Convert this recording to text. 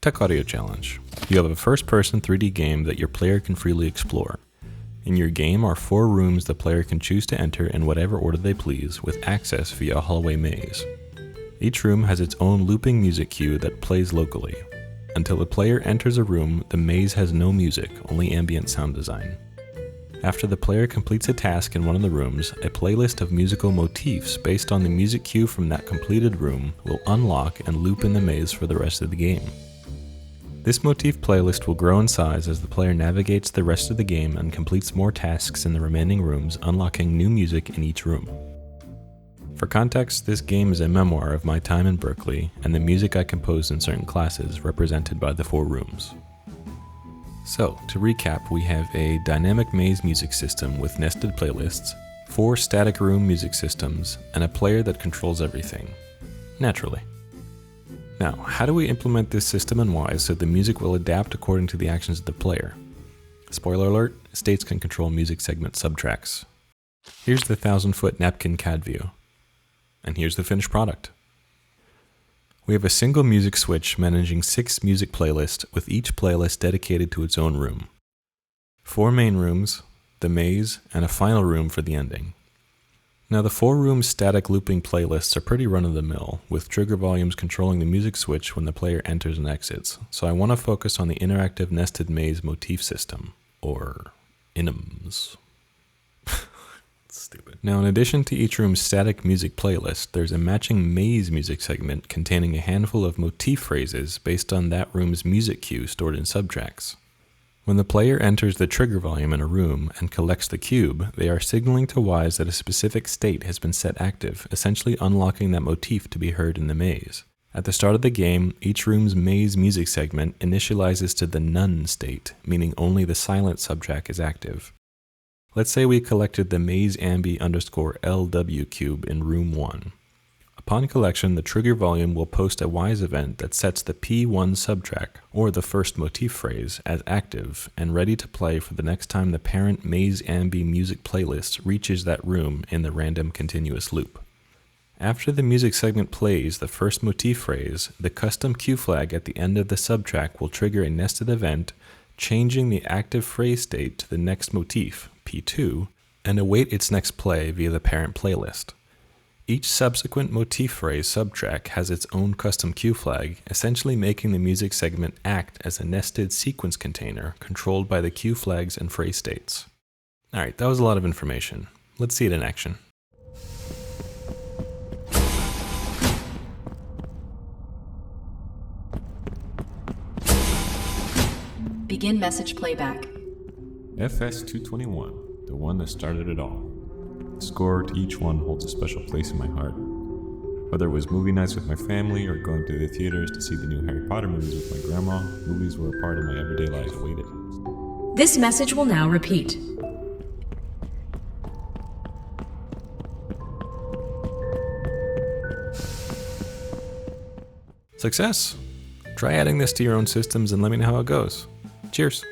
Tech Audio Challenge. You have a first-person 3D game that your player can freely explore. In your game are 4 rooms the player can choose to enter in whatever order they please, with access via a hallway maze. Each room has its own looping music cue that plays locally. Until the player enters a room, the maze has no music, only ambient sound design. After the player completes a task in one of the rooms, a playlist of musical motifs based on the music cue from that completed room will unlock and loop in the maze for the rest of the game. This motif playlist will grow in size as the player navigates the rest of the game and completes more tasks in the remaining rooms, unlocking new music in each room. For context, this game is a memoir of my time in Berkeley and the music I composed in certain classes represented by the 4 rooms. So, to recap, we have a dynamic maze music system with nested playlists, 4 static room music systems, and a player that controls everything. Naturally. Now, how do we implement this system in Wwise so the music will adapt according to the actions of the player? Spoiler alert, states can control music segment subtracks. Here's the 1000-foot napkin CAD view. And here's the finished product. We have a single music switch managing 6 music playlists, with each playlist dedicated to its own room. 4 main rooms, the maze, and a final room for the ending. Now the 4-room static looping playlists are pretty run-of-the-mill, with trigger volumes controlling the music switch when the player enters and exits, so I want to focus on the interactive nested maze motif system, or INMs. Stupid. Now, in addition to each room's static music playlist, there's a matching maze music segment containing a handful of motif phrases based on that room's music cue stored in subtracks. When the player enters the trigger volume in a room and collects the cube, they are signaling to Wwise that a specific state has been set active, essentially unlocking that motif to be heard in the maze. At the start of the game, each room's maze music segment initializes to the none state, meaning only the silent subtrack is active. Let's say we collected the maze ambi_LW cube in room 1. Upon collection, the trigger volume will post a Wwise event that sets the P1 subtrack, or the first motif phrase, as active and ready to play for the next time the parent maze ambi music playlist reaches that room in the random continuous loop. After the music segment plays the first motif phrase, the custom cue flag at the end of the subtrack will trigger a nested event, changing the active phrase state to the next motif, P2, and await its next play via the parent playlist. Each subsequent motif phrase subtrack has its own custom cue flag, essentially making the music segment act as a nested sequence container controlled by the cue flags and phrase states. Alright, that was a lot of information. Let's see it in action. Begin message playback. FS221, the one that started it all. The score to each one holds a special place in my heart. Whether it was movie nights with my family or going to the theaters to see the new Harry Potter movies with my grandma, movies were a part of my everyday life. Waited. This message will now repeat. Success! Try adding this to your own systems and let me know how it goes. Cheers!